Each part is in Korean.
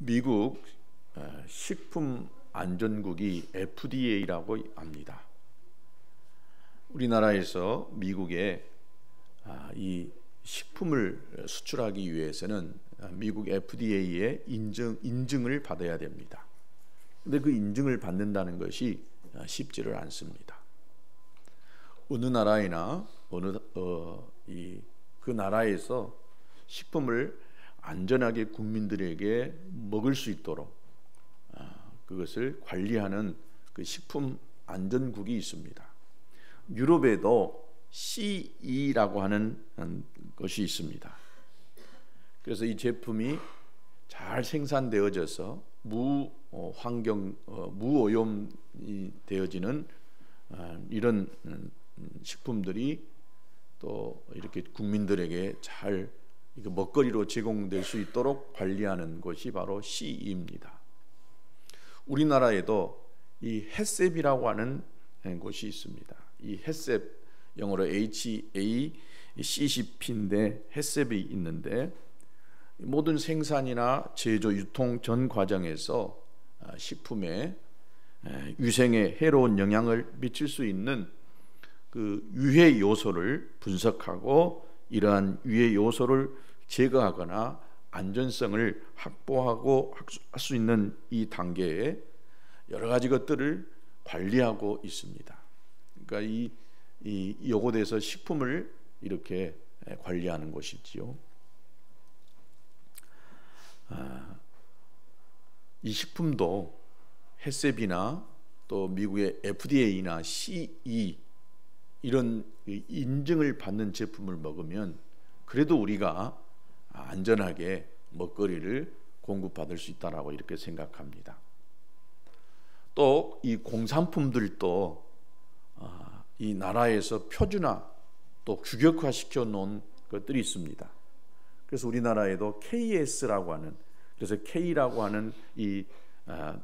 미국 식품안전국이 FDA라고 합니다. 우리나라에서 미국에 이 식품을 수출하기 위해서는 미국 FDA의 인증을 받아야 됩니다. 근데 그 인증을 받는다는 것이 쉽지를 않습니다. 어느 나라이나 그 나라에서 식품을 안전하게 국민들에게 먹을 수 있도록 그것을 관리하는 그 식품 안전국이 있습니다. 유럽에도 CE라고 하는 것이 있습니다. 그래서 이 제품이 잘 생산되어져서 무오염이 되어지는 이런 식품들이 또 이렇게 국민들에게 잘 먹거리로 제공될 수 있도록 관리하는 것이 바로 CE입니다. 우리나라에도 이 햇셉이라고 하는 곳이 있습니다. 이 햇셉, 영어로 HACCP인데 햇셉이 있는데 모든 생산이나 제조, 유통 전 과정에서 식품에 위생에 해로운 영향을 미칠 수 있는 그 유해 요소를 분석하고 이러한 유해 요소를 제거하거나 안전성을 확보하고 할 수 있는 이 단계에 여러 가지 것들을 관리하고 있습니다. 그러니까 요것에서 식품을 이렇게 관리하는 것이지요. 이 식품도 햇셉이나 또 미국의 FDA나 CE 이런 인증을 받는 제품을 먹으면 그래도 우리가 안전하게 먹거리를 공급받을 수 있다라고 이렇게 생각합니다. 또 이 공산품들도 이 나라에서 표준화 또 규격화시켜 놓은 것들이 있습니다. 그래서 우리나라에도 KS라고 하는, 그래서 K라고 하는 이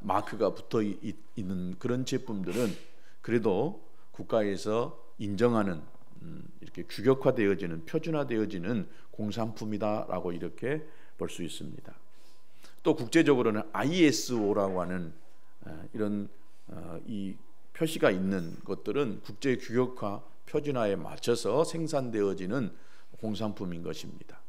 마크가 붙어 있는 그런 제품들은 그래도 국가에서 인정하는 이렇게 규격화되어지는, 표준화되어지는 공산품이다라고 이렇게 볼 수 있습니다. 또 국제적으로는 ISO라고 하는 이런 이 표시가 있는 것들은 국제 규격화, 표준화에 맞춰서 생산되어지는 공산품인 것입니다.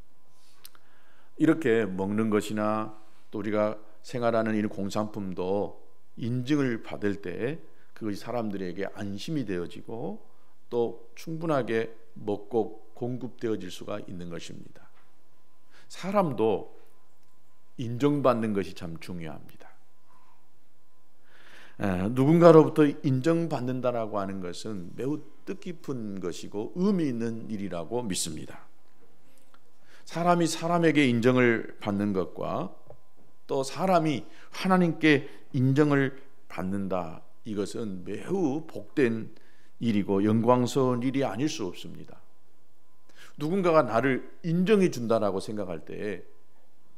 이렇게 먹는 것이나 또 우리가 생활하는 이 공산품도 인증을 받을 때 그것이 사람들에게 안심이 되어지고 또 충분하게 먹고 공급되어질 수가 있는 것입니다. 사람도 인정받는 것이 참 중요합니다. 누군가로부터 인정받는다라고 하는 것은 매우 뜻깊은 것이고 의미 있는 일이라고 믿습니다. 사람이 사람에게 인정을 받는 것과 또 사람이 하나님께 인정을 받는다, 이것은 매우 복된 일이고 영광스러운 일이 아닐 수 없습니다. 누군가가 나를 인정해 준다라고 생각할 때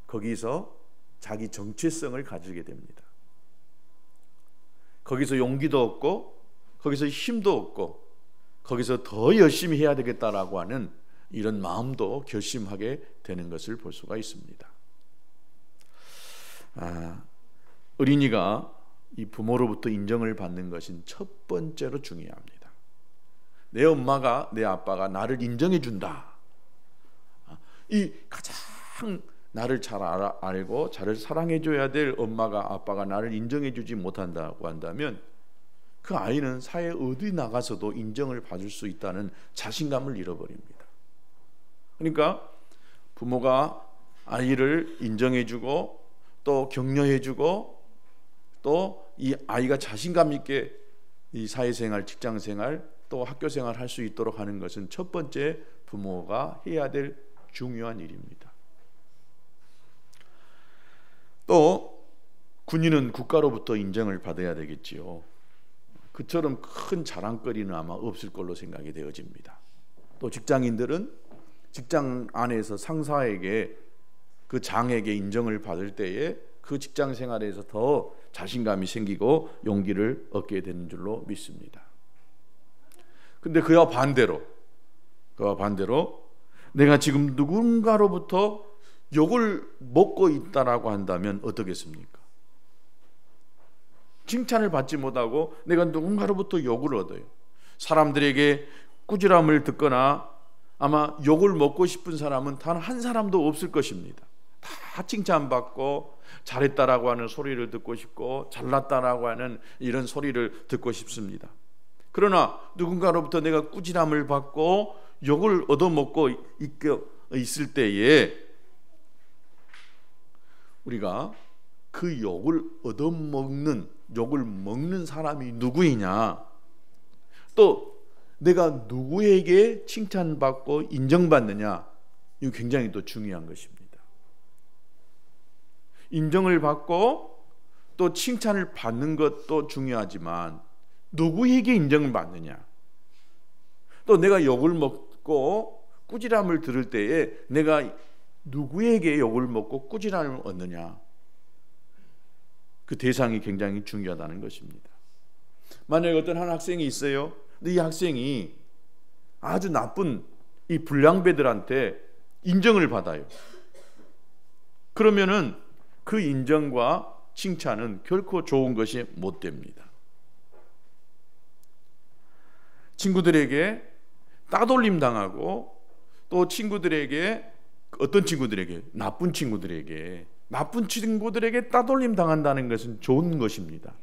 거기서 자기 정체성을 가지게 됩니다. 거기서 용기도 얻고 거기서 힘도 얻고 거기서 더 열심히 해야 되겠다라고 하는 이런 마음도 결심하게 되는 것을 볼 수가 있습니다. 어린이가 이 부모로부터 인정을 받는 것은 첫 번째로 중요합니다. 내 엄마가, 내 아빠가 나를 인정해 준다. 이 가장 나를 잘 알고 잘 사랑해 줘야 될 엄마가, 아빠가 나를 인정해 주지 못한다고 한다면 그 아이는 사회 어디 나가서도 인정을 받을 수 있다는 자신감을 잃어버립니다. 그러니까 부모가 아이를 인정해 주고 또 격려해 주고 또 이 아이가 자신감 있게 이 사회생활, 직장생활 또 학교생활 할 수 있도록 하는 것은 첫 번째 부모가 해야 될 중요한 일입니다. 또 군인은 국가로부터 인정을 받아야 되겠지요. 그처럼 큰 자랑거리는 아마 없을 걸로 생각이 되어집니다. 또 직장인들은 직장 안에서 상사에게, 그 장에게 인정을 받을 때에 그 직장 생활에서 더 자신감이 생기고 용기를 얻게 되는 줄로 믿습니다. 근데 그와 반대로 내가 지금 누군가로부터 욕을 먹고 있다라고 한다면 어떻겠습니까? 칭찬을 받지 못하고 내가 누군가로부터 욕을 얻어요. 사람들에게 꾸지람을 듣거나 아마 욕을 먹고 싶은 사람은 단 한 사람도 없을 것입니다. 다 칭찬받고 잘했다라고 하는 소리를 듣고 싶고 잘났다라고 하는 이런 소리를 듣고 싶습니다. 그러나 누군가로부터 내가 꾸지람을 받고 욕을 얻어먹고 있을 때에 우리가 그 욕을 얻어먹는, 욕을 먹는 사람이 누구이냐, 또 내가 누구에게 칭찬받고 인정받느냐, 이거 굉장히 또 중요한 것입니다. 인정을 받고 또 칭찬을 받는 것도 중요하지만 누구에게 인정을 받느냐, 또 내가 욕을 먹고 꾸지람을 들을 때에 내가 누구에게 욕을 먹고 꾸지람을 얻느냐, 그 대상이 굉장히 중요하다는 것입니다. 만약에 어떤 한 학생이 있어요. 근데 이 학생이 아주 나쁜 이 불량배들한테 인정을 받아요. 그러면은 그 인정과 칭찬은 결코 좋은 것이 못 됩니다. 친구들에게 따돌림 당하고 또 친구들에게, 어떤 친구들에게, 나쁜 친구들에게 따돌림 당한다는 것은 좋은 것입니다.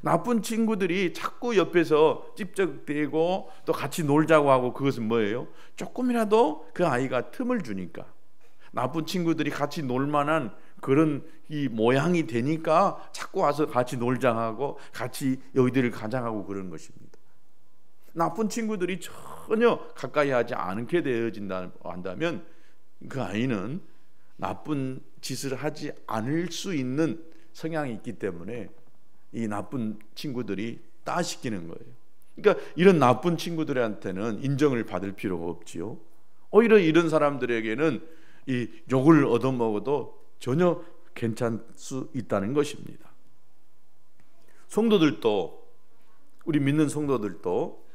나쁜 친구들이 자꾸 옆에서 찝쩍대고 또 같이 놀자고 하고, 그것은 뭐예요? 조금이라도 그 아이가 틈을 주니까, 나쁜 친구들이 같이 놀만한 그런 이 모양이 되니까 자꾸 와서 같이 놀자 하고 같이 여기들을 가장하고 그런 것입니다. 나쁜 친구들이 전혀 가까이 하지 않게 되어진다 한다면 그 아이는 나쁜 짓을 하지 않을 수 있는 성향이 있기 때문에 이 나쁜 친구들이 따시키는 거예요. 그러니까 이런 나쁜 친구들한테는 인정을 받을 필요가 없지요. 오히려 이런 사람들에게는 이 욕을 얻어먹어도 전혀 괜찮을 수 있다는 것입니다. 성도들도, 우리 믿는 성도들도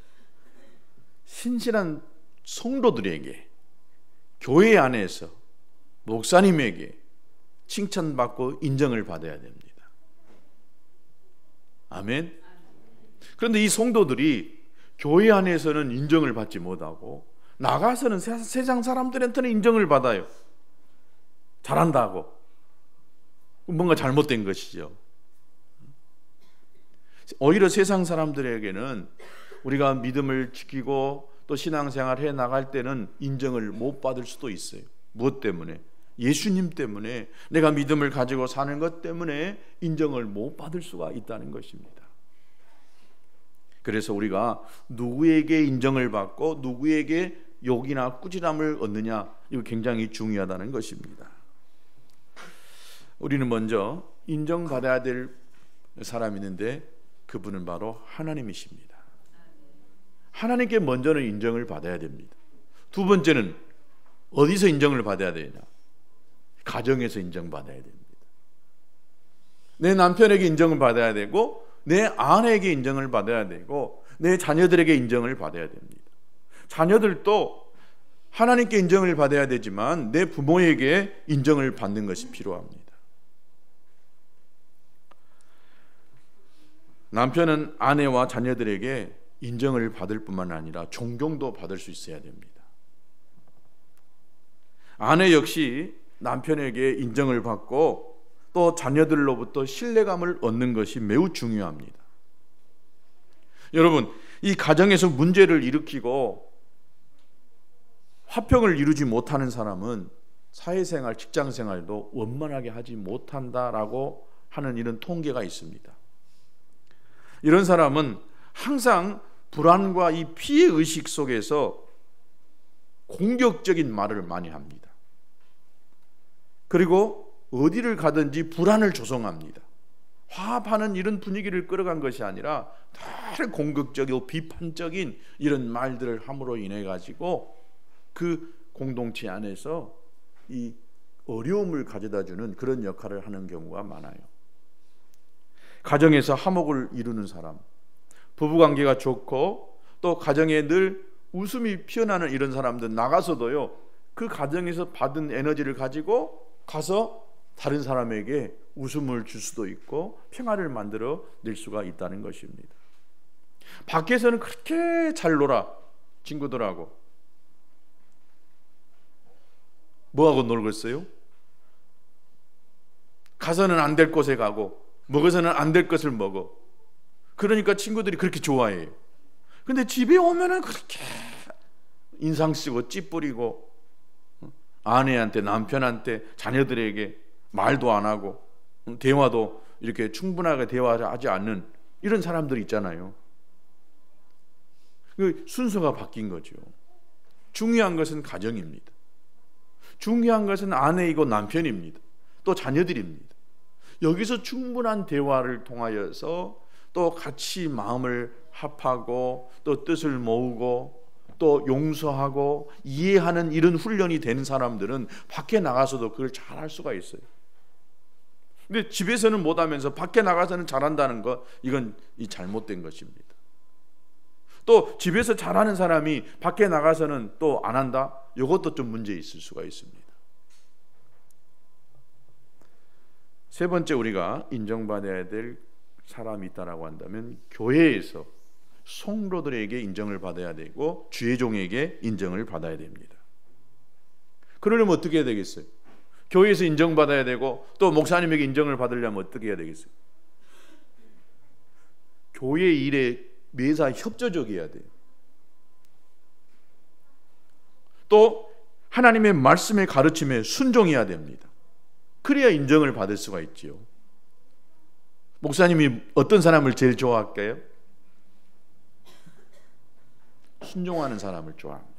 신실한 성도들에게, 교회 안에서 목사님에게 칭찬받고 인정을 받아야 됩니다. 아멘. 그런데 이 성도들이 교회 안에서는 인정을 받지 못하고 나가서는 세상 사람들한테는 인정을 받아요. 잘한다고. 뭔가 잘못된 것이죠. 오히려 세상 사람들에게는 우리가 믿음을 지키고 또 신앙생활 해 나갈 때는 인정을 못 받을 수도 있어요. 무엇 때문에? 예수님 때문에, 내가 믿음을 가지고 사는 것 때문에 인정을 못 받을 수가 있다는 것입니다. 그래서 우리가 누구에게 인정을 받고 누구에게 욕이나 꾸지람을 얻느냐, 이거 굉장히 중요하다는 것입니다. 우리는 먼저 인정받아야 될 사람이 있는데 그분은 바로 하나님이십니다. 하나님께 먼저는 인정을 받아야 됩니다. 두 번째는 어디서 인정을 받아야 되냐? 가정에서 인정받아야 됩니다. 내 남편에게 인정을 받아야 되고, 내 아내에게 인정을 받아야 되고, 내 자녀들에게 인정을 받아야 됩니다. 자녀들도 하나님께 인정을 받아야 되지만 내 부모에게 인정을 받는 것이 필요합니다. 남편은 아내와 자녀들에게 인정을 받을 뿐만 아니라 존경도 받을 수 있어야 됩니다. 아내 역시 남편에게 인정을 받고 또 자녀들로부터 신뢰감을 얻는 것이 매우 중요합니다. 여러분, 이 가정에서 문제를 일으키고 화평을 이루지 못하는 사람은 사회생활, 직장생활도 원만하게 하지 못한다라고 하는 이런 통계가 있습니다. 이런 사람은 항상 불안과 이 피해의식 속에서 공격적인 말을 많이 합니다. 그리고 어디를 가든지 불안을 조성합니다. 화합하는 이런 분위기를 끌어간 것이 아니라 다른 공격적이고 비판적인 이런 말들을 함으로 인해 가지고 그 공동체 안에서 이 어려움을 가져다주는 그런 역할을 하는 경우가 많아요. 가정에서 화목을 이루는 사람, 부부관계가 좋고 또 가정에 늘 웃음이 피어나는 이런 사람들 나가서도요, 그 가정에서 받은 에너지를 가지고 가서 다른 사람에게 웃음을 줄 수도 있고 평화를 만들어 낼 수가 있다는 것입니다. 밖에서는 그렇게 잘 놀아, 친구들하고. 뭐하고 놀겠어요? 가서는 안 될 곳에 가고 먹어서는 안 될 것을 먹어. 그러니까 친구들이 그렇게 좋아해요. 근데 집에 오면은 그렇게 인상 쓰고 찌푸리고 아내한테, 남편한테, 자녀들에게 말도 안 하고 대화도 이렇게 충분하게 대화하지 않는 이런 사람들이 있잖아요. 그 순서가 바뀐 거죠. 중요한 것은 가정입니다. 중요한 것은 아내이고 남편입니다. 또 자녀들입니다. 여기서 충분한 대화를 통하여서 또 같이 마음을 합하고 또 뜻을 모으고 또 용서하고 이해하는 이런 훈련이 되는 사람들은 밖에 나가서도 그걸 잘할 수가 있어요. 근데 집에서는 못하면서 밖에 나가서는 잘한다는 것, 이건 잘못된 것입니다. 또 집에서 잘하는 사람이 밖에 나가서는 또 안 한다? 이것도 좀 문제 있을 수가 있습니다. 세 번째, 우리가 인정받아야 될 사람이 있다라고 한다면 교회에서 성도들에게 인정을 받아야 되고 주의 종에게 인정을 받아야 됩니다. 그러려면 어떻게 해야 되겠어요? 교회에서 인정받아야 되고 또 목사님에게 인정을 받으려면 어떻게 해야 되겠어요? 교회 일에 매사 협조적이어야 돼요. 또 하나님의 말씀의 가르침에 순종해야 됩니다. 그래야 인정을 받을 수가 있지요. 목사님이 어떤 사람을 제일 좋아할까요? 순종하는 사람을 좋아합니다.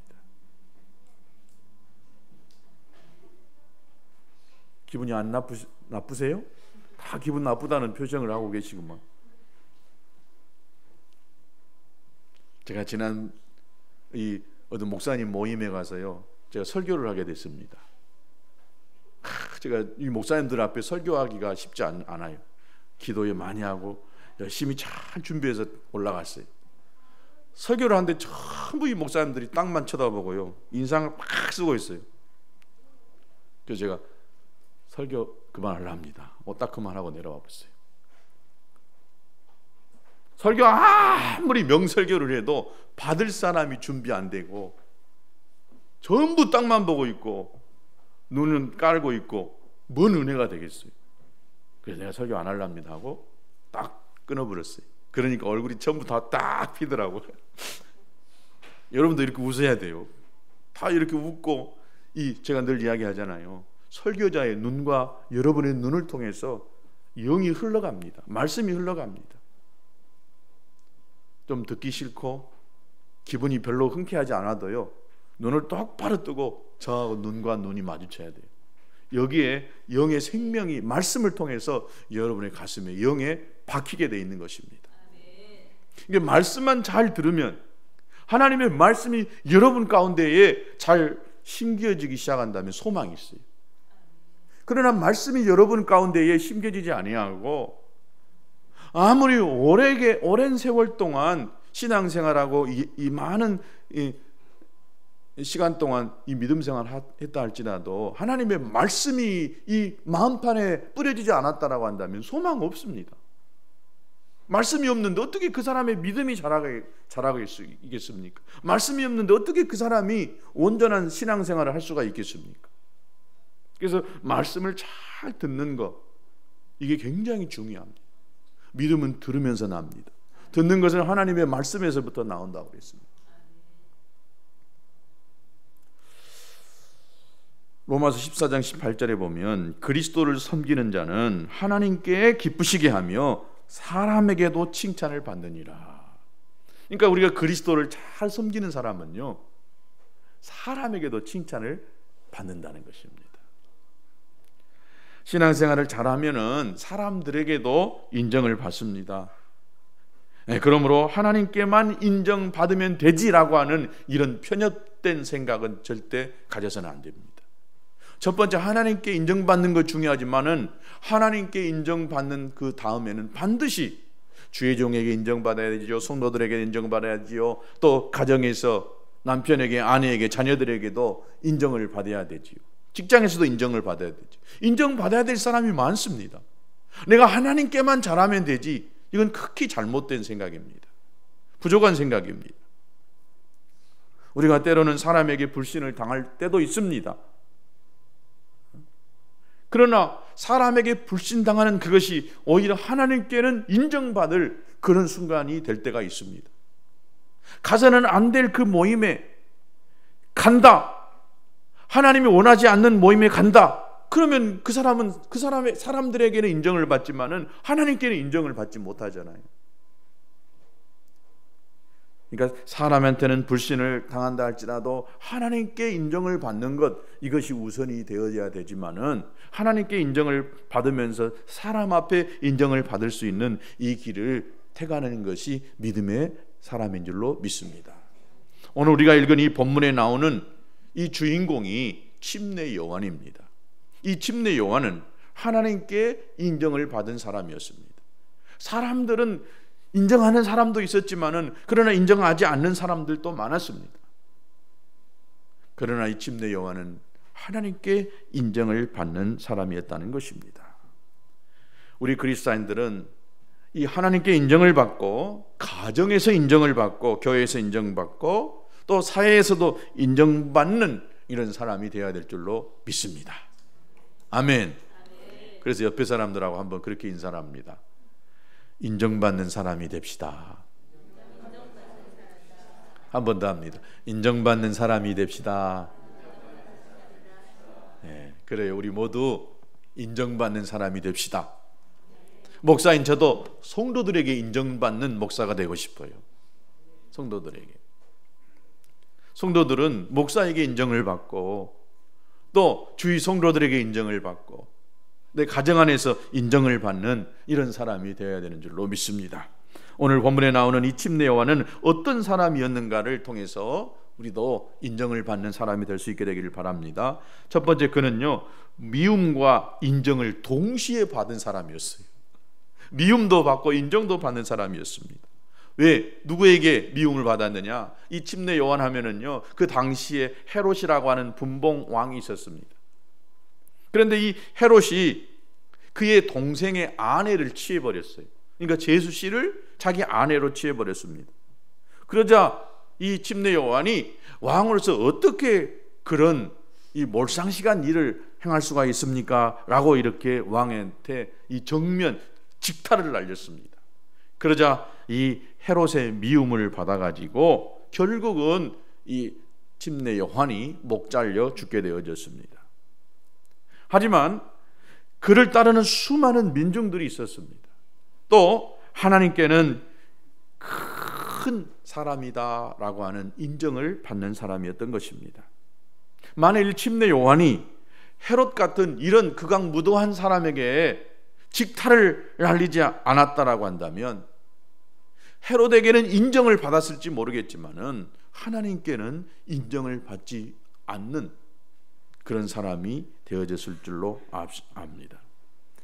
기분이 안 나쁘세요? 다 기분 나쁘다는 표정을 하고 계시구만. 제가 지난 어떤 목사님 모임에 가서요, 제가 설교를 하게 됐습니다. 제가 이 목사님들 앞에 설교하기가 쉽지 않아요. 기도에 많이 하고 열심히 잘 준비해서 올라갔어요. 설교를 하는데 전부 이 목사님들이 땅만 쳐다보고요, 인상을 막 쓰고 있어요. 그래서 제가 설교 그만하려합니다. 딱 그만하고 내려와 봤어요. 설교 아무리 명설교를 해도 받을 사람이 준비 안 되고 전부 땅만 보고 있고 눈은 깔고 있고 뭔 은혜가 되겠어요. 그래서 내가 설교 안 하려합니다 하고 딱 끊어버렸어요. 그러니까 얼굴이 전부 다 딱 피더라고요. 여러분도 이렇게 웃어야 돼요. 다 이렇게 웃고, 제가 늘 이야기하잖아요. 설교자의 눈과 여러분의 눈을 통해서 영이 흘러갑니다. 말씀이 흘러갑니다. 좀 듣기 싫고 기분이 별로 흔쾌하지 않아도요, 눈을 똑바로 뜨고 저하고 눈과 눈이 마주쳐야 돼요. 여기에 영의 생명이 말씀을 통해서 여러분의 가슴에 영에 박히게 되어 있는 것입니다. 이게 말씀만 잘 들으면, 하나님의 말씀이 여러분 가운데에 잘 심겨지기 시작한다면 소망이 있어요. 그러나 말씀이 여러분 가운데에 심겨지지 아니하고 아무리 오랜 세월 동안 신앙생활하고 이 많은 시간 동안 이 믿음 생활을 했다 할지라도 하나님의 말씀이 이 마음판에 뿌려지지 않았다라고 한다면 소망 없습니다. 말씀이 없는데 어떻게 그 사람의 믿음이 자라겠습니까? 말씀이 없는데 어떻게 그 사람이 온전한 신앙생활을 할 수가 있겠습니까? 그래서 말씀을 잘 듣는 것, 이게 굉장히 중요합니다. 믿음은 들으면서 납니다. 듣는 것은 하나님의 말씀에서부터 나온다고 그랬습니다. 로마서 14장 18절에 보면 그리스도를 섬기는 자는 하나님께 기쁘시게 하며 사람에게도 칭찬을 받느니라. 그러니까 우리가 그리스도를 잘 섬기는 사람은요, 사람에게도 칭찬을 받는다는 것입니다. 신앙생활을 잘하면은 사람들에게도 인정을 받습니다. 그러므로 하나님께만 인정받으면 되지라고 하는 이런 편협된 생각은 절대 가져서는 안 됩니다. 첫 번째, 하나님께 인정받는 것 중요하지만은 하나님께 인정받는 그 다음에는 반드시 주의 종에게 인정받아야 되죠. 성도들에게 인정받아야지요. 또 가정에서 남편에게, 아내에게, 자녀들에게도 인정을 받아야 되지요. 직장에서도 인정을 받아야 되죠. 인정받아야 될 사람이 많습니다. 내가 하나님께만 잘하면 되지, 이건 극히 잘못된 생각입니다. 부족한 생각입니다. 우리가 때로는 사람에게 불신을 당할 때도 있습니다. 그러나 사람에게 불신당하는 그것이 오히려 하나님께는 인정받을 그런 순간이 될 때가 있습니다. 가서는 안 될 그 모임에 간다, 하나님이 원하지 않는 모임에 간다, 그러면 그 사람들에게는 인정을 받지만은 하나님께는 인정을 받지 못하잖아요. 그러니까 사람한테는 불신을 당한다 할지라도 하나님께 인정을 받는 것, 이것이 우선이 되어야 되지만은 하나님께 인정을 받으면서 사람 앞에 인정을 받을 수 있는 이 길을 택하는 것이 믿음의 사람인 줄로 믿습니다. 오늘 우리가 읽은 이 본문에 나오는 이 주인공이 침례 요한입니다. 이 침례 요한은 하나님께 인정을 받은 사람이었습니다. 사람들은 인정하는 사람도 있었지만은 그러나 인정하지 않는 사람들도 많았습니다. 그러나 이 침례 요한은 하나님께 인정을 받는 사람이었다는 것입니다. 우리 그리스도인들은 이 하나님께 인정을 받고, 가정에서 인정을 받고, 교회에서 인정받고, 또 사회에서도 인정받는 이런 사람이 되어야 될 줄로 믿습니다. 아멘. 그래서 옆에 사람들하고 한번 그렇게 인사를 합니다. 인정받는 사람이 됩시다. 한 번 더 합니다. 인정받는 사람이 됩시다. 네, 그래요. 우리 모두 인정받는 사람이 됩시다. 목사인 저도 성도들에게 인정받는 목사가 되고 싶어요. 성도들은 목사에게 인정을 받고, 또 주위 성도들에게 인정을 받고, 내 가정 안에서 인정을 받는 이런 사람이 되어야 되는 줄로 믿습니다. 오늘 본문에 나오는 이 침례 요한은 어떤 사람이었는가를 통해서 우리도 인정을 받는 사람이 될 수 있게 되기를 바랍니다. 첫 번째, 그는요, 미움과 인정을 동시에 받은 사람이었어요. 미움도 받고 인정도 받는 사람이었습니다. 왜? 누구에게 미움을 받았느냐? 이 침례 요한 하면은요, 그 당시에 헤롯이라고 하는 분봉 왕이 있었습니다. 그런데 이 헤롯이 그의 동생의 아내를 취해버렸어요. 그러니까 제수 씨를 자기 아내로 취해버렸습니다. 그러자 이 침례 요한이 왕으로서 어떻게 그런 이 몰상식한 일을 행할 수가 있습니까? 라고 이렇게 왕한테 이 정면 직타를 날렸습니다. 그러자 이 헤롯의 미움을 받아가지고 결국은 이 침례 요한이 목 잘려 죽게 되어졌습니다. 하지만 그를 따르는 수많은 민중들이 있었습니다. 또 하나님께는 큰 사람이다라고 하는 인정을 받는 사람이었던 것입니다. 만일 침례 요한이 헤롯 같은 이런 극악무도한 사람에게 직타를 날리지 않았다라고 한다면 헤롯에게는 인정을 받았을지 모르겠지만은 하나님께는 인정을 받지 않는 그런 사람이 되어졌을 줄로 압니다.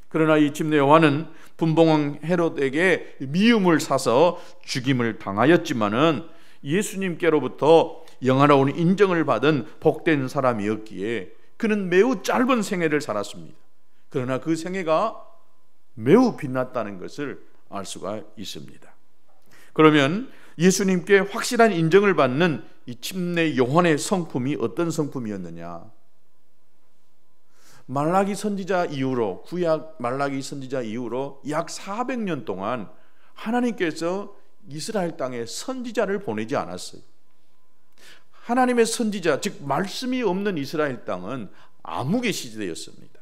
그러나 이 침례 요한은 분봉왕 헤롯에게 미움을 사서 죽임을 당하였지만은 예수님께로부터 영화로운 인정을 받은 복된 사람이었기에 그는 매우 짧은 생애를 살았습니다. 그러나 그 생애가 매우 빛났다는 것을 알 수가 있습니다. 그러면 예수님께 확실한 인정을 받는 이 침례 요한의 성품이 어떤 성품이었느냐? 말라기 선지자 이후로, 구약 말라기 선지자 이후로 약 400년 동안 하나님께서 이스라엘 땅에 선지자를 보내지 않았어요. 하나님의 선지자, 즉 말씀이 없는 이스라엘 땅은 암흑의 시대였습니다.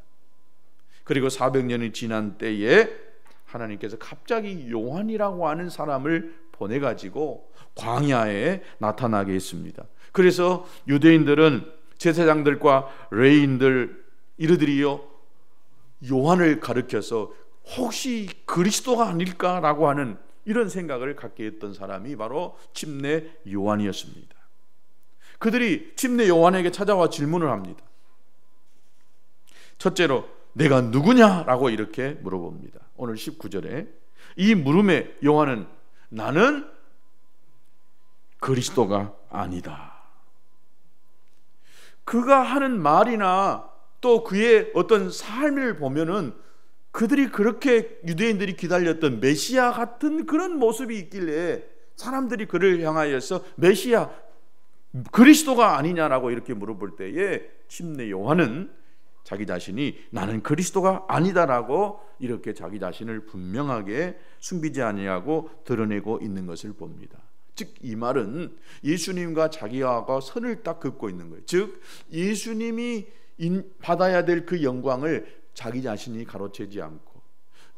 그리고 400년이 지난 때에 하나님께서 갑자기 요한이라고 하는 사람을 보내가지고 광야에 나타나게 했습니다. 그래서 유대인들은 제사장들과 레위인들 이들이요, 요한을 가리켜서 혹시 그리스도가 아닐까라고 하는 이런 생각을 갖게 했던 사람이 바로 침례 요한이었습니다. 그들이 침례 요한에게 찾아와 질문을 합니다. 첫째로 내가 누구냐라고 이렇게 물어봅니다. 오늘 19절에 이 물음에 요한은 나는 그리스도가 아니다. 그가 하는 말이나 또 그의 어떤 삶을 보면은 그들이 그렇게 유대인들이 기다렸던 메시아 같은 그런 모습이 있길래 사람들이 그를 향하여서 메시아 그리스도가 아니냐라고 이렇게 물어볼 때에 침례 요한은 자기 자신이 나는 그리스도가 아니다라고 이렇게 자기 자신을 분명하게 숨기지 아니하고 드러내고 있는 것을 봅니다. 즉 이 말은 예수님과 자기하고 선을 딱 긋고 있는 거예요. 즉 예수님이 받아야 될 그 영광을 자기 자신이 가로채지 않고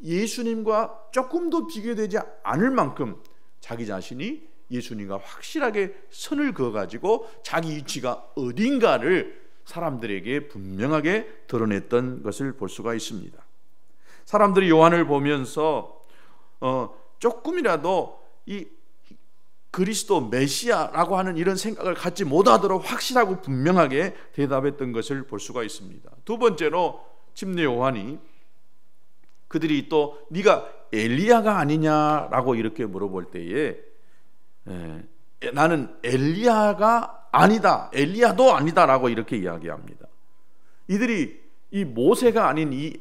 예수님과 조금도 비교되지 않을 만큼 자기 자신이 예수님과 확실하게 선을 그어가지고 자기 위치가 어딘가를 사람들에게 분명하게 드러냈던 것을 볼 수가 있습니다. 사람들이 요한을 보면서 조금이라도 이 그리스도 메시아라고 하는 이런 생각을 갖지 못하도록 확실하고 분명하게 대답했던 것을 볼 수가 있습니다. 두 번째로 침례 요한이 그들이 또 네가 엘리야가 아니냐라고 이렇게 물어볼 때에 나는 엘리야가 아니다, 엘리야도 아니다라고 이렇게 이야기합니다. 이들이 이 모세가 아닌 이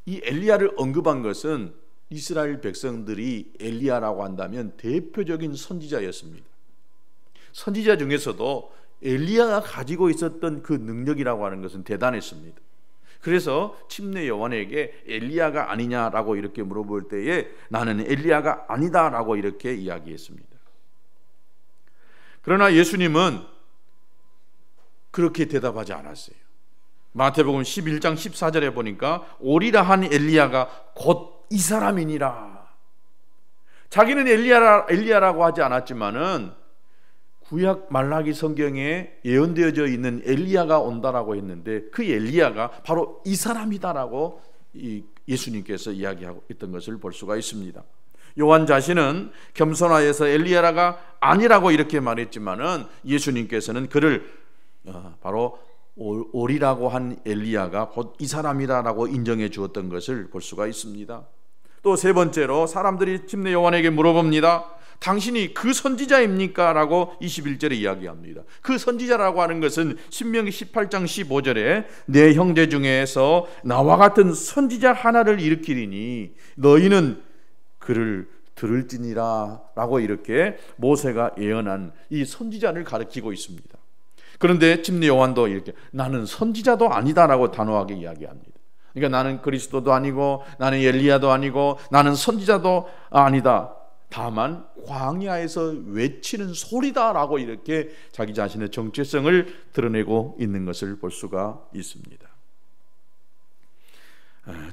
엘리야를 언급한 것은 이스라엘 백성들이 엘리야라고 한다면 대표적인 선지자였습니다. 선지자 중에서도 엘리야가 가지고 있었던 그 능력이라고 하는 것은 대단했습니다. 그래서 침례 요한에게 엘리야가 아니냐라고 이렇게 물어볼 때에 나는 엘리야가 아니다라고 이렇게 이야기했습니다. 그러나 예수님은 그렇게 대답하지 않았어요. 마태복음 11장 14절에 보니까 오리라 한 엘리야가 곧 이 사람이니라. 자기는 엘리야라고 하지 않았지만은 구약 말라기 성경에 예언되어져 있는 엘리야가 온다라고 했는데 그 엘리야가 바로 이 사람이다라고 예수님께서 이야기하고 있던 것을 볼 수가 있습니다. 요한 자신은 겸손하여서 엘리야가 아니라고 이렇게 말했지만은 예수님께서는 그를 바로 오리라고 한 엘리야가 곧 이 사람이다라고 인정해 주었던 것을 볼 수가 있습니다. 또 세 번째로 사람들이 침례 요한에게 물어봅니다. 당신이 그 선지자입니까? 라고 21절에 이야기합니다. 그 선지자라고 하는 것은 신명기 18장 15절에 내 형제 중에서 나와 같은 선지자 하나를 일으키리니 너희는 그를 들을지니라 라고 이렇게 모세가 예언한 이 선지자를 가리키고 있습니다. 그런데 침례 요한도 이렇게 나는 선지자도 아니다라고 단호하게 이야기합니다. 그러니까 나는 그리스도도 아니고 나는 엘리야도 아니고 나는 선지자도 아니다. 다만 광야에서 외치는 소리다라고 이렇게 자기 자신의 정체성을 드러내고 있는 것을 볼 수가 있습니다.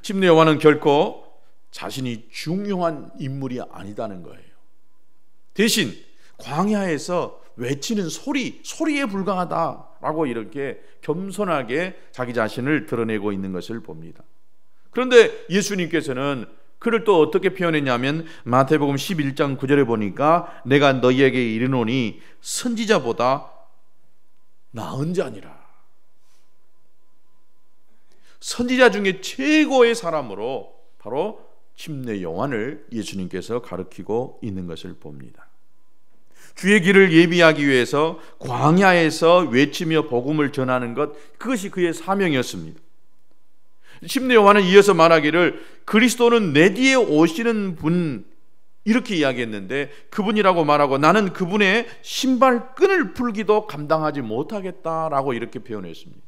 침례 요한은 결코 자신이 중요한 인물이 아니다는 거예요. 대신 광야에서 외치는 소리에 불과하다라고 이렇게 겸손하게 자기 자신을 드러내고 있는 것을 봅니다. 그런데 예수님께서는 그를 또 어떻게 표현했냐면 마태복음 11장 9절에 보니까 내가 너희에게 이르노니 선지자보다 나은 자니라. 선지자 중에 최고의 사람으로 바로 침례 요한을 예수님께서 가르치고 있는 것을 봅니다. 주의 길을 예비하기 위해서 광야에서 외치며 복음을 전하는 것, 그것이 그의 사명이었습니다. 침례 요한은 이어서 말하기를 그리스도는 내 뒤에 오시는 분 이렇게 이야기했는데 그분이라고 말하고 나는 그분의 신발끈을 풀기도 감당하지 못하겠다라고 이렇게 표현했습니다.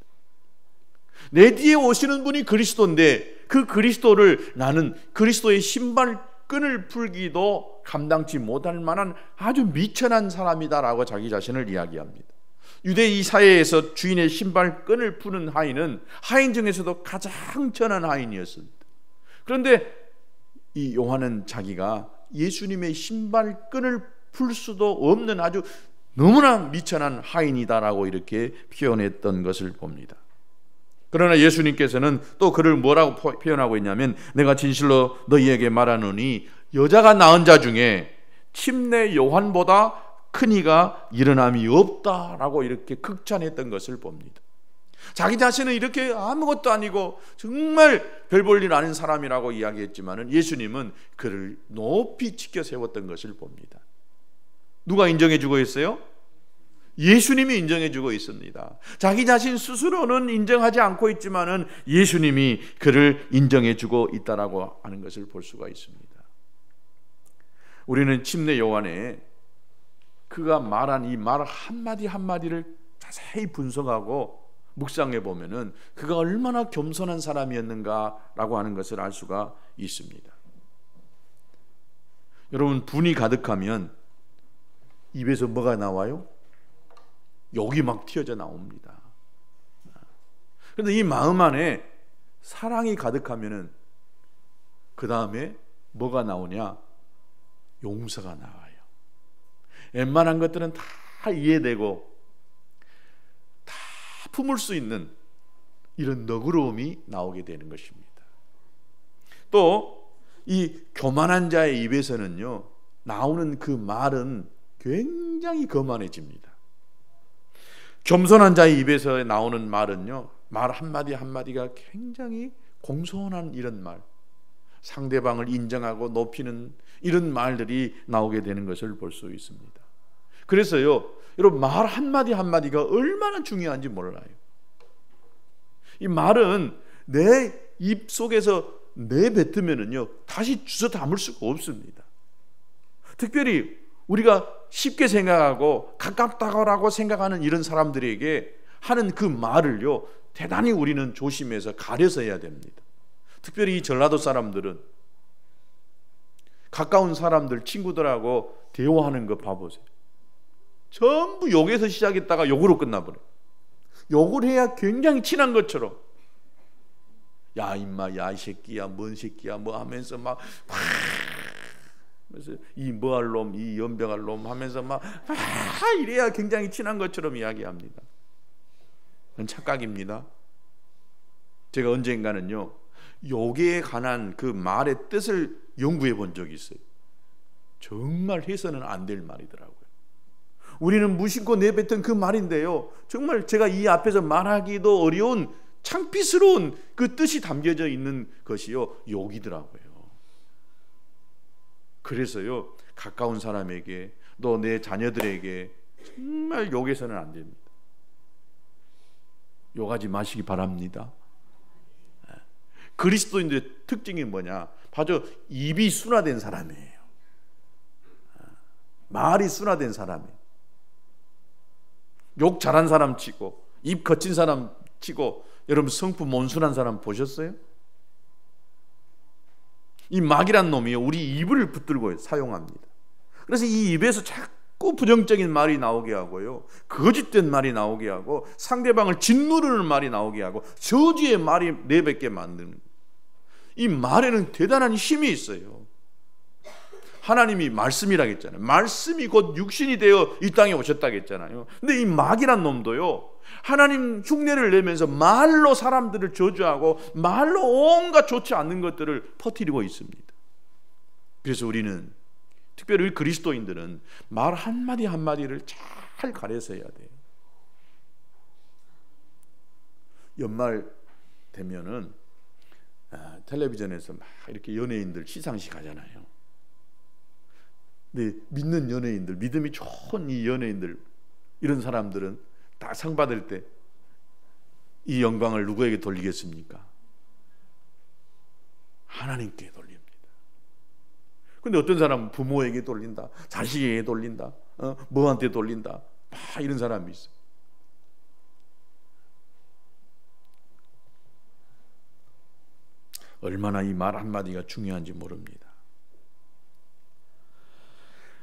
내 뒤에 오시는 분이 그리스도인데 그 그리스도를 나는 그리스도의 신발끈을 풀기도 감당치 못할 만한 아주 미천한 사람이다라고 자기 자신을 이야기합니다. 유대 이 사회에서 주인의 신발끈을 푸는 하인은 하인 중에서도 가장 천한 하인이었습니다. 그런데 이 요한은 자기가 예수님의 신발끈을 풀 수도 없는 아주 너무나 미천한 하인이다라고 이렇게 표현했던 것을 봅니다. 그러나 예수님께서는 또 그를 뭐라고 표현하고 있냐면 내가 진실로 너희에게 말하노니 여자가 낳은 자 중에 침례 요한보다 큰 이가 일어남이 없다라고 이렇게 극찬했던 것을 봅니다. 자기 자신은 이렇게 아무것도 아니고 정말 별 볼 일 아닌 사람이라고 이야기했지만 예수님은 그를 높이 치켜 세웠던 것을 봅니다. 누가 인정해 주고 있어요? 예수님이 인정해주고 있습니다. 자기 자신 스스로는 인정하지 않고 있지만은 예수님이 그를 인정해주고 있다라고 하는 것을 볼 수가 있습니다. 우리는 침례 요한에 그가 말한 이 말 한마디 한마디를 자세히 분석하고 묵상해 보면은 그가 얼마나 겸손한 사람이었는가라고 하는 것을 알 수가 있습니다. 여러분, 분이 가득하면 입에서 뭐가 나와요? 욕이 막 튀어져 나옵니다. 그런데 이 마음 안에 사랑이 가득하면은 그 다음에 뭐가 나오냐? 용서가 나와요. 웬만한 것들은 다 이해되고 다 품을 수 있는 이런 너그러움이 나오게 되는 것입니다. 또 이 교만한 자의 입에서는요, 나오는 그 말은 굉장히 거만해집니다. 겸손한 자의 입에서 나오는 말은요, 말 한마디 한마디가 굉장히 공손한 이런 말, 상대방을 인정하고 높이는 이런 말들이 나오게 되는 것을 볼 수 있습니다. 그래서요, 여러분, 말 한마디 한마디가 얼마나 중요한지 몰라요. 이 말은 내 입 속에서 내뱉으면은요, 다시 주워 담을 수가 없습니다. 특별히 우리가 쉽게 생각하고 가깝다고 생각하는 이런 사람들에게 하는 그 말을요, 대단히 우리는 조심해서 가려서 해야 됩니다. 특별히 이 전라도 사람들은 가까운 사람들, 친구들하고 대화하는 거 봐보세요. 전부 욕에서 시작했다가 욕으로 끝나버려요. 욕을 해야 굉장히 친한 것처럼, 야 임마, 야 이 새끼야, 뭔 새끼야 뭐 하면서 막 그래서 이 뭐할 놈, 이 연병할 놈 하면서 막 이래야 굉장히 친한 것처럼 이야기합니다. 그건 착각입니다. 제가 언젠가는요, 욕에 관한 그 말의 뜻을 연구해 본 적이 있어요. 정말 해서는 안 될 말이더라고요. 우리는 무심코 내뱉은 그 말인데요, 정말 제가 이 앞에서 말하기도 어려운 창피스러운 그 뜻이 담겨져 있는 것이요, 욕이더라고요. 그래서요, 가까운 사람에게 또 내 자녀들에게 정말 욕해서는 안 됩니다. 욕하지 마시기 바랍니다. 그리스도인들의 특징이 뭐냐? 바로 입이 순화된 사람이에요. 말이 순화된 사람이에요. 욕 잘한 사람 치고 입 거친 사람 치고, 여러분 성품 온순한 사람 보셨어요? 이 마귀란 놈이 우리 입을 붙들고 사용합니다. 그래서 이 입에서 자꾸 부정적인 말이 나오게 하고요, 거짓된 말이 나오게 하고, 상대방을 짓누르는 말이 나오게 하고, 저주의 말이 내뱉게 만드는, 이 말에는 대단한 힘이 있어요. 하나님이 말씀이라고 했잖아요. 말씀이 곧 육신이 되어 이 땅에 오셨다고 했잖아요. 근데 이 마귀란 놈도요, 하나님 흉내를 내면서 말로 사람들을 저주하고 말로 온갖 좋지 않는 것들을 퍼뜨리고 있습니다. 그래서 우리는, 특별히 우리 그리스도인들은 말 한마디 한마디를 잘 가려서 해야 돼요. 연말 되면은 텔레비전에서 막 이렇게 연예인들 시상식 하잖아요. 근데 믿는 연예인들, 믿음이 좋은 이 연예인들, 이런 사람들은 다 상 받을 때 이 영광을 누구에게 돌리겠습니까? 하나님께 돌립니다. 근데 어떤 사람은 부모에게 돌린다, 자식에게 돌린다, 뭐한테 돌린다, 막 이런 사람이 있어요. 얼마나 이 말 한마디가 중요한지 모릅니다.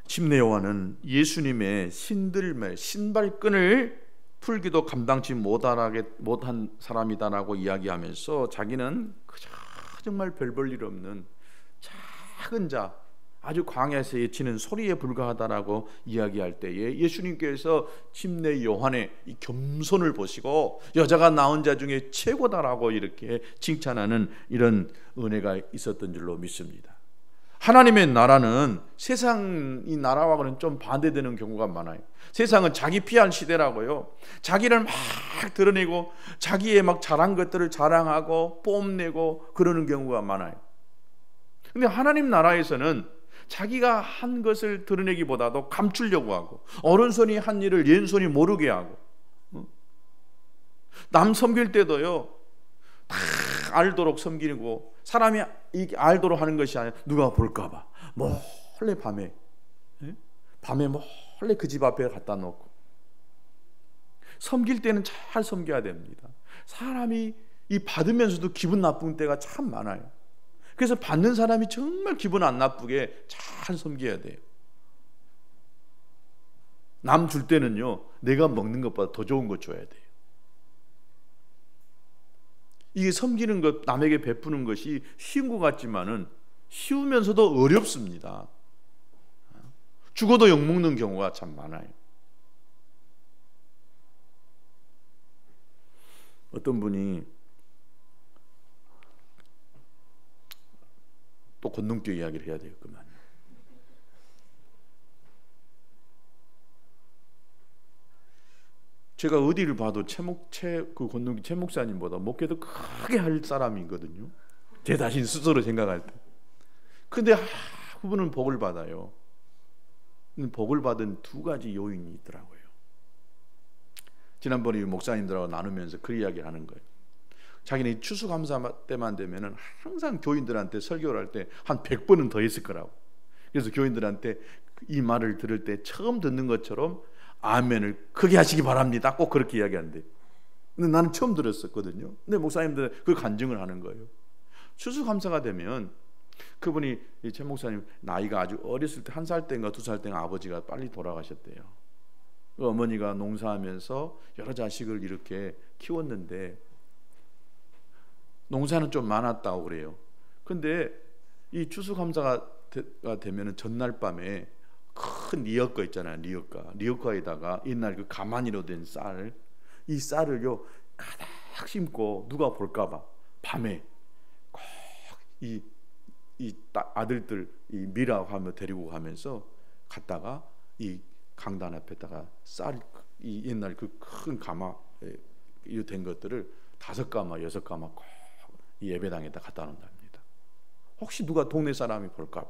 침례 요한은 예수님의 신들매, 신발끈을 풀기도 감당치 못한 사람이다라고 이야기하면서 자기는 그저 정말 별 볼 일 없는 작은 자, 아주 광야에서 외치는 소리에 불과하다라고 이야기할 때에 예수님께서 침례 요한의 이 겸손을 보시고 여자가 낳은 자 중에 최고다라고 이렇게 칭찬하는 이런 은혜가 있었던 줄로 믿습니다. 하나님의 나라는 세상 이 나라와는 좀 반대되는 경우가 많아요. 세상은 자기 피할 시대라고요. 자기를 막 드러내고 자기의 막 잘한 것들을 자랑하고 뽐내고 그러는 경우가 많아요. 근데 하나님 나라에서는 자기가 한 것을 드러내기보다도 감추려고 하고, 오른손이 한 일을 왼손이 모르게 하고, 남 섬길 때도요 다 알도록 섬기고, 사람이 알도록 하는 것이 아니라 누가 볼까봐 몰래 밤에 몰래 그 집 앞에 갖다 놓고. 섬길 때는 잘 섬겨야 됩니다. 사람이 이 받으면서도 기분 나쁜 때가 참 많아요. 그래서 받는 사람이 정말 기분 안 나쁘게 잘 섬겨야 돼요. 남 줄 때는요 내가 먹는 것보다 더 좋은 거 줘야 돼요. 이게 섬기는 것, 남에게 베푸는 것이 쉬운 것 같지만은 쉬우면서도 어렵습니다. 죽어도 욕먹는 경우가 참 많아요. 어떤 분이 또 권능교 이야기를 해야 되겠구만. 제가 어디를 봐도 그 권능교 최 목사님보다 목회도 크게 할 사람이거든요. 제 자신 스스로 생각할 때. 근데 그분은 복을 받아요. 복을 받은 두 가지 요인이 있더라고요. 지난번에 목사님들하고 나누면서 그 이야기를 하는 거예요. 자기는 추수감사 때만 되면은 항상 교인들한테 설교를 할 때 한 100번은 더 했을 거라고. 그래서 교인들한테 이 말을 들을 때 처음 듣는 것처럼 아멘을 크게 하시기 바랍니다. 꼭 그렇게 이야기하는데, 근데 나는 처음 들었었거든요. 근데 목사님들 그 간증을 하는 거예요. 추수감사가 되면 그분이, 최 목사님 나이가 아주 어렸을 때 1살 때인가 2살 때인가 아버지가 빨리 돌아가셨대요. 그 어머니가 농사하면서 여러 자식을 이렇게 키웠는데 농사는 좀 많았다고 그래요. 근데 이 추수감사가 되면은 전날 밤에 큰 리어커 있잖아요. 리어커에다가 옛날 그 가마니로 된 쌀, 이 쌀을요 가득 심고 누가 볼까봐 밤에 꼭 이 아들들 이 미라고 하며 데리고 가면서 갔다가 이 강단 앞에다가 이 옛날 그 큰 가마 이 된 것들을 5가마 6가마 꼭 이 예배당에다 갖다 놓는답니다. 혹시 누가 동네 사람이 볼까봐.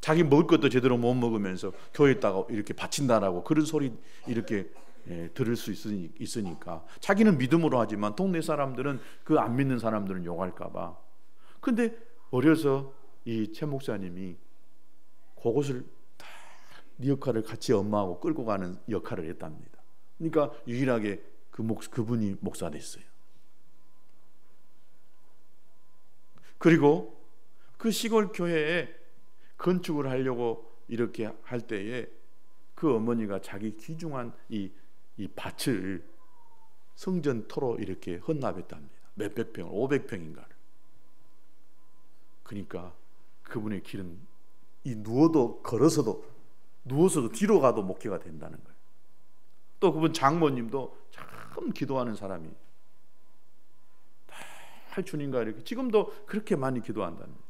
자기 먹을 것도 제대로 못 먹으면서 교회에다가 이렇게 바친다라고 그런 소리 이렇게 들을 수 있으니까 자기는 믿음으로 하지만 동네 사람들은 그 안 믿는 사람들은 욕할까봐. 근데 어려서 이 최 목사님이 그것을 다 네 역할을 같이 엄마하고 끌고 가는 역할을 했답니다. 그러니까 유일하게 그분이 목사 됐어요. 그리고 그 시골 교회에 건축을 하려고 이렇게 할 때에 그 어머니가 자기 귀중한 이 밭을 성전토로 이렇게 헌납했답니다. 몇백 평을, 500평인가를. 그러니까 그분의 길은 누워서도 뒤로 가도 목회가 된다는 거예요. 또 그분 장모님도 참 기도하는 사람이 다 주님과 이렇게 지금도 그렇게 많이 기도한답니다.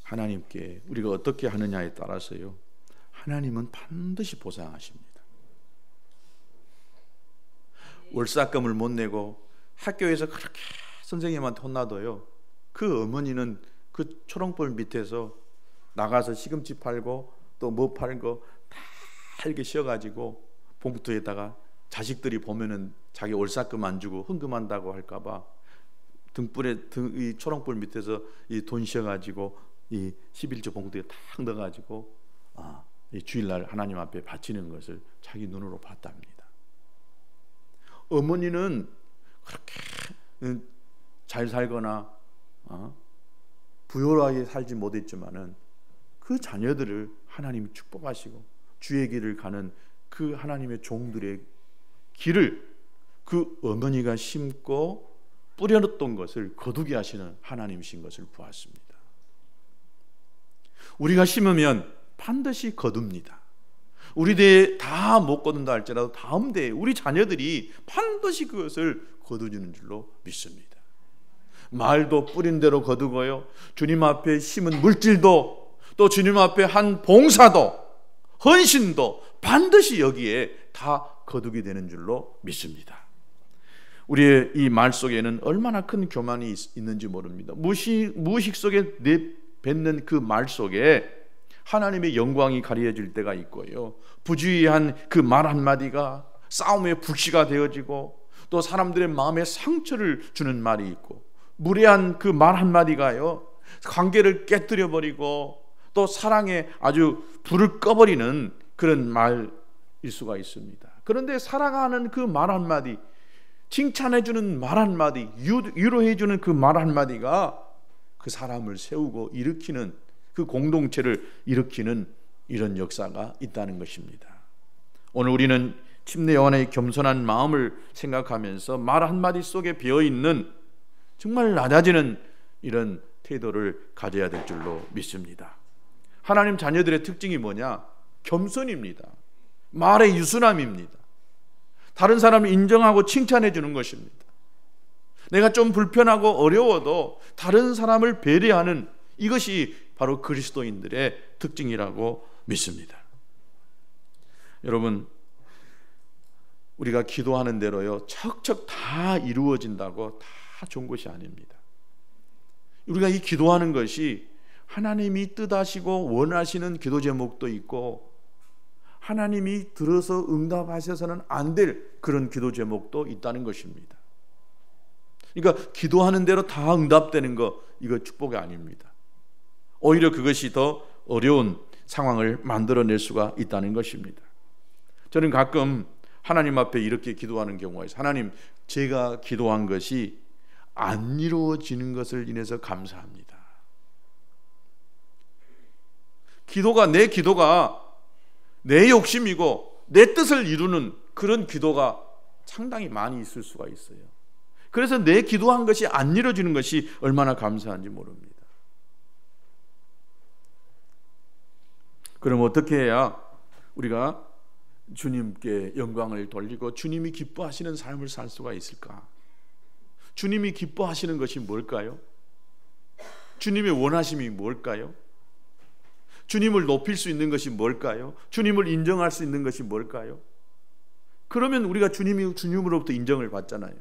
하나님께 우리가 어떻게 하느냐에 따라서요 하나님은 반드시 보상하십니다. 월삭금을 못 내고 학교에서 그렇게 선생님한테 혼나도요 그 어머니는 그 초롱불 밑에서 나가서 시금치 팔고 또 뭐 팔고 다 이렇게 씌어가지고 봉투에다가 자식들이 보면은 자기 월삭금 안 주고 헌금한다고 할까봐 이 초롱불 밑에서 이 돈 씌어가지고 이 11조 봉투에 탁 넣어가지고 이 주일날 하나님 앞에 바치는 것을 자기 눈으로 봤답니다. 어머니는 그렇게 잘 살거나 부유하게 살지 못했지만은 그 자녀들을 하나님이 축복하시고 주의 길을 가는 그 하나님의 종들의 길을 그 어머니가 심고 뿌려놓던 것을 거두게 하시는 하나님이신 것을 보았습니다. 우리가 심으면 반드시 거둡니다. 우리 대에 다 못 거둔다 할지라도 다음 대에 우리 자녀들이 반드시 그것을 거두주는 줄로 믿습니다. 말도 뿌린 대로 거두고요, 주님 앞에 심은 물질도 또 주님 앞에 한 봉사도 헌신도 반드시 여기에 다 다 거두게 되는 줄로 믿습니다. 우리의 이 말 속에는 얼마나 큰 교만이 있는지 모릅니다. 무의식 속에 내뱉는 그 말 속에 하나님의 영광이 가려질 때가 있고요, 부주의한 그 말 한마디가 싸움의 불씨가 되어지고 또 사람들의 마음에 상처를 주는 말이 있고, 무례한 그 말 한마디가요 관계를 깨뜨려 버리고 또 사랑에 아주 불을 꺼버리는 그런 말일 수가 있습니다. 그런데 사랑하는 그 말 한마디, 칭찬해주는 말 한마디, 위로해주는 그 말 한마디가 그 사람을 세우고 일으키는, 그 공동체를 일으키는 이런 역사가 있다는 것입니다. 오늘 우리는 침례 요한의 겸손한 마음을 생각하면서 말 한마디 속에 비어있는 정말 낮아지는 이런 태도를 가져야 될 줄로 믿습니다. 하나님 자녀들의 특징이 뭐냐? 겸손입니다. 말의 유순함입니다. 다른 사람을 인정하고 칭찬해 주는 것입니다. 내가 좀 불편하고 어려워도 다른 사람을 배려하는, 이것이 바로 그리스도인들의 특징이라고 믿습니다. 여러분, 우리가 기도하는 대로요 척척 다 이루어진다고 다 좋은 것이 아닙니다. 우리가 이 기도하는 것이 하나님이 뜻하시고 원하시는 기도 제목도 있고, 하나님이 들어서 응답하셔서는 안 될 그런 기도 제목도 있다는 것입니다. 그러니까 기도하는 대로 다 응답되는 거, 이거 축복이 아닙니다. 오히려 그것이 더 어려운 상황을 만들어낼 수가 있다는 것입니다. 저는 가끔 하나님 앞에 이렇게 기도하는 경우가 있어요. 하나님, 제가 기도한 것이 안 이루어지는 것을 인해서 감사합니다. 내 기도가 내 욕심이고 내 뜻을 이루는 그런 기도가 상당히 많이 있을 수가 있어요. 그래서 내 기도한 것이 안 이루어지는 것이 얼마나 감사한지 모릅니다. 그럼 어떻게 해야 우리가 주님께 영광을 돌리고 주님이 기뻐하시는 삶을 살 수가 있을까? 주님이 기뻐하시는 것이 뭘까요? 주님의 원하심이 뭘까요? 주님을 높일 수 있는 것이 뭘까요? 주님을 인정할 수 있는 것이 뭘까요? 그러면 우리가 주님으로부터 인정을 받잖아요.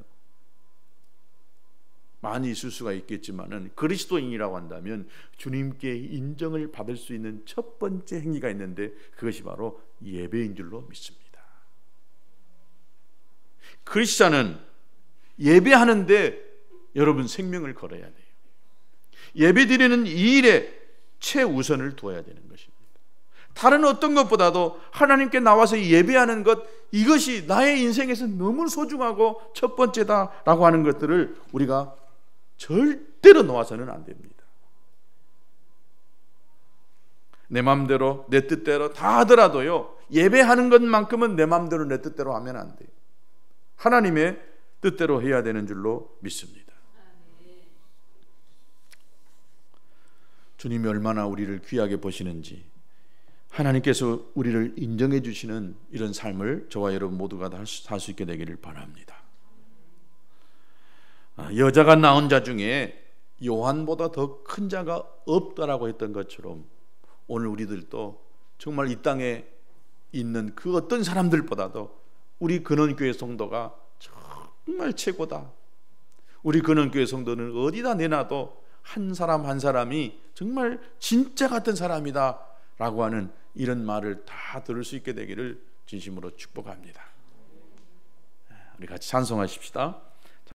많이 있을 수가 있겠지만은 그리스도인이라고 한다면 주님께 인정을 받을 수 있는 첫 번째 행위가 있는데, 그것이 바로 예배인 줄로 믿습니다. 크리스찬은 예배하는데 여러분 생명을 걸어야 돼요. 예배드리는 이 일에 최우선을 두어야 되는 것입니다. 다른 어떤 것보다도 하나님께 나와서 예배하는 것, 이것이 나의 인생에서 너무 소중하고 첫 번째다라고 하는 것들을 우리가 절대로 놓아서는 안 됩니다. 내 마음대로 내 뜻대로 다 하더라도요, 예배하는 것만큼은 내 마음대로 내 뜻대로 하면 안 돼요. 하나님의 뜻대로 해야 되는 줄로 믿습니다. 주님이 얼마나 우리를 귀하게 보시는지, 하나님께서 우리를 인정해 주시는 이런 삶을 저와 여러분 모두가 다 살 수 있게 되기를 바랍니다. 여자가 낳은 자 중에 요한보다 더 큰 자가 없다라고 했던 것처럼, 오늘 우리들도 정말 이 땅에 있는 그 어떤 사람들보다도 우리 근원교회 성도가 정말 최고다. 우리 근원교회 성도는 어디다 내놔도 한 사람 한 사람이 정말 진짜 같은 사람이다 라고 하는 이런 말을 다 들을 수 있게 되기를 진심으로 축복합니다. 우리 같이 찬송하십시다.